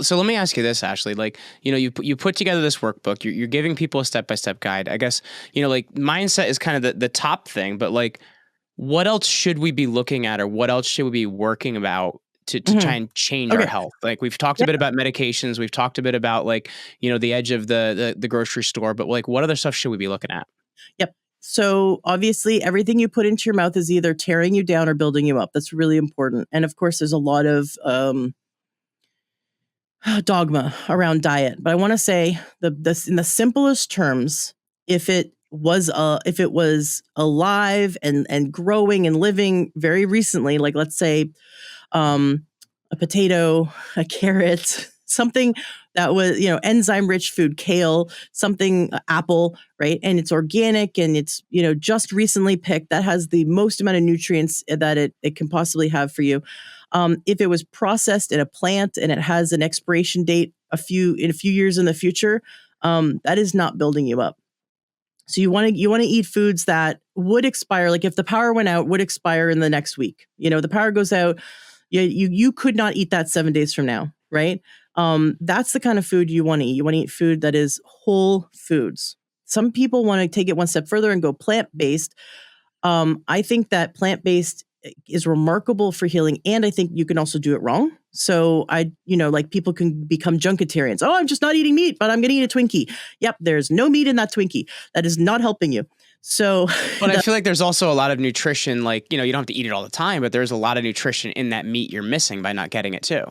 So let me ask you this, Ashley. Like, you put together this workbook. You're giving people a step by step guide. I guess like mindset is kind of the top thing, but like, what else should we be looking at, or what else should we be working about to try Mhm. and change our Okay. health? Like we've talked a Yeah. bit about medications. We've talked a bit about like the edge of the grocery store, but like what other stuff should we be looking at? Yep. So obviously, everything you put into your mouth is either tearing you down or building you up. That's really important. And of course, there's a lot of dogma around diet. But I want to say this in the simplest terms: if it was alive and growing and living very recently, like let's say um, a potato, a carrot, something that was, enzyme-rich food, kale, something, apple, right? And it's organic and it's, just recently picked. That has the most amount of nutrients that it can possibly have for you. If it was processed in a plant and it has an expiration date in a few years in the future, that is not building you up. So you want to eat foods that would expire. Like if the power went out, would expire in the next week. The power goes out, you could not eat that 7 days from now, right? That's the kind of food you want to eat. You want to eat food that is whole foods. Some people want to take it one step further and go plant-based. I think that plant-based is remarkable for healing, and I think you can also do it wrong. So like people can become junketarians. Oh, I'm just not eating meat, but I'm going to eat a Twinkie. Yep, there's no meat in that Twinkie. That is not helping you. So, But I feel like there's also a lot of nutrition, like, you don't have to eat it all the time, but there's a lot of nutrition in that meat you're missing by not getting it too.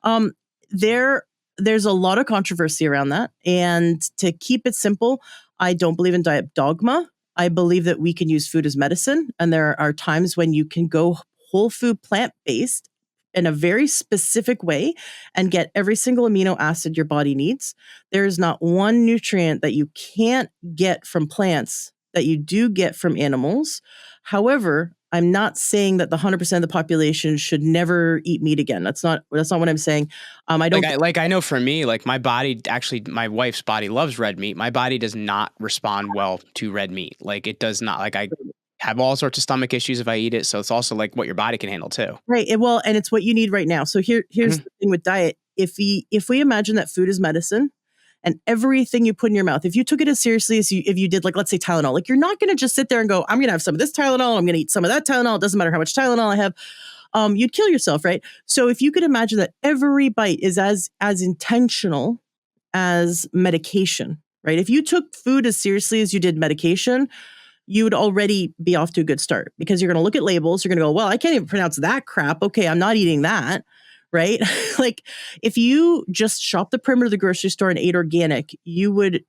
um, there's a lot of controversy around that. And to keep it simple, I don't believe in diet dogma. I believe that we can use food as medicine. And there are times when you can go whole food, plant-based in a very specific way and get every single amino acid your body needs. There is not one nutrient that you can't get from plants that you do get from animals. However, I'm not saying that the 100% of the population should never eat meat again. That's not what I'm saying. I don't. I know for me, like my body, actually, my wife's body loves red meat. My body does not respond well to red meat. Like it does not. Like I have all sorts of stomach issues if I eat it. So it's also like what your body can handle too. Right. Well, and it's what you need right now. So here's Mhm. the thing with diet. If we imagine that food is medicine and everything you put in your mouth, if you took it as seriously as if you did, like, let's say Tylenol, like you're not going to just sit there and go, I'm going to have some of this Tylenol. I'm going to eat some of that Tylenol. It doesn't matter how much Tylenol I have. You'd kill yourself. Right. So if you could imagine that every bite is as intentional as medication, right? If you took food as seriously as you did medication, you would already be off to a good start because you're going to look at labels. You're going to go, well, I can't even pronounce that crap. Okay, I'm not eating that. Right. Like if you just shop the perimeter of the grocery store and ate organic, you would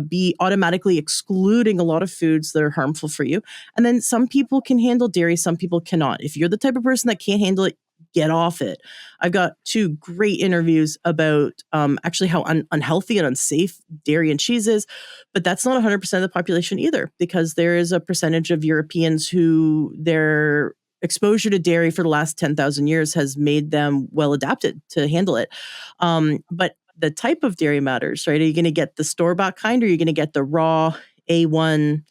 be automatically excluding a lot of foods that are harmful for you. And then some people can handle dairy, some people cannot. If you're the type of person that can't handle it, get off it. I've got two great interviews about actually how unhealthy and unsafe dairy and cheese is, but that's not 100% of the population either, because there is a percentage of Europeans who their exposure to dairy for the last 10,000 years has made them well adapted to handle it. But the type of dairy matters, right? Are you going to get the store-bought kind, or are you going to get the raw A1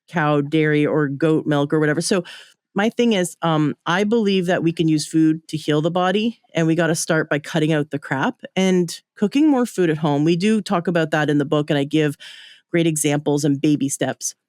cow dairy or goat milk or whatever? So my thing is, I believe that we can use food to heal the body, and we got to start by cutting out the crap and cooking more food at home. We do talk about that in the book, and I give great examples and baby steps.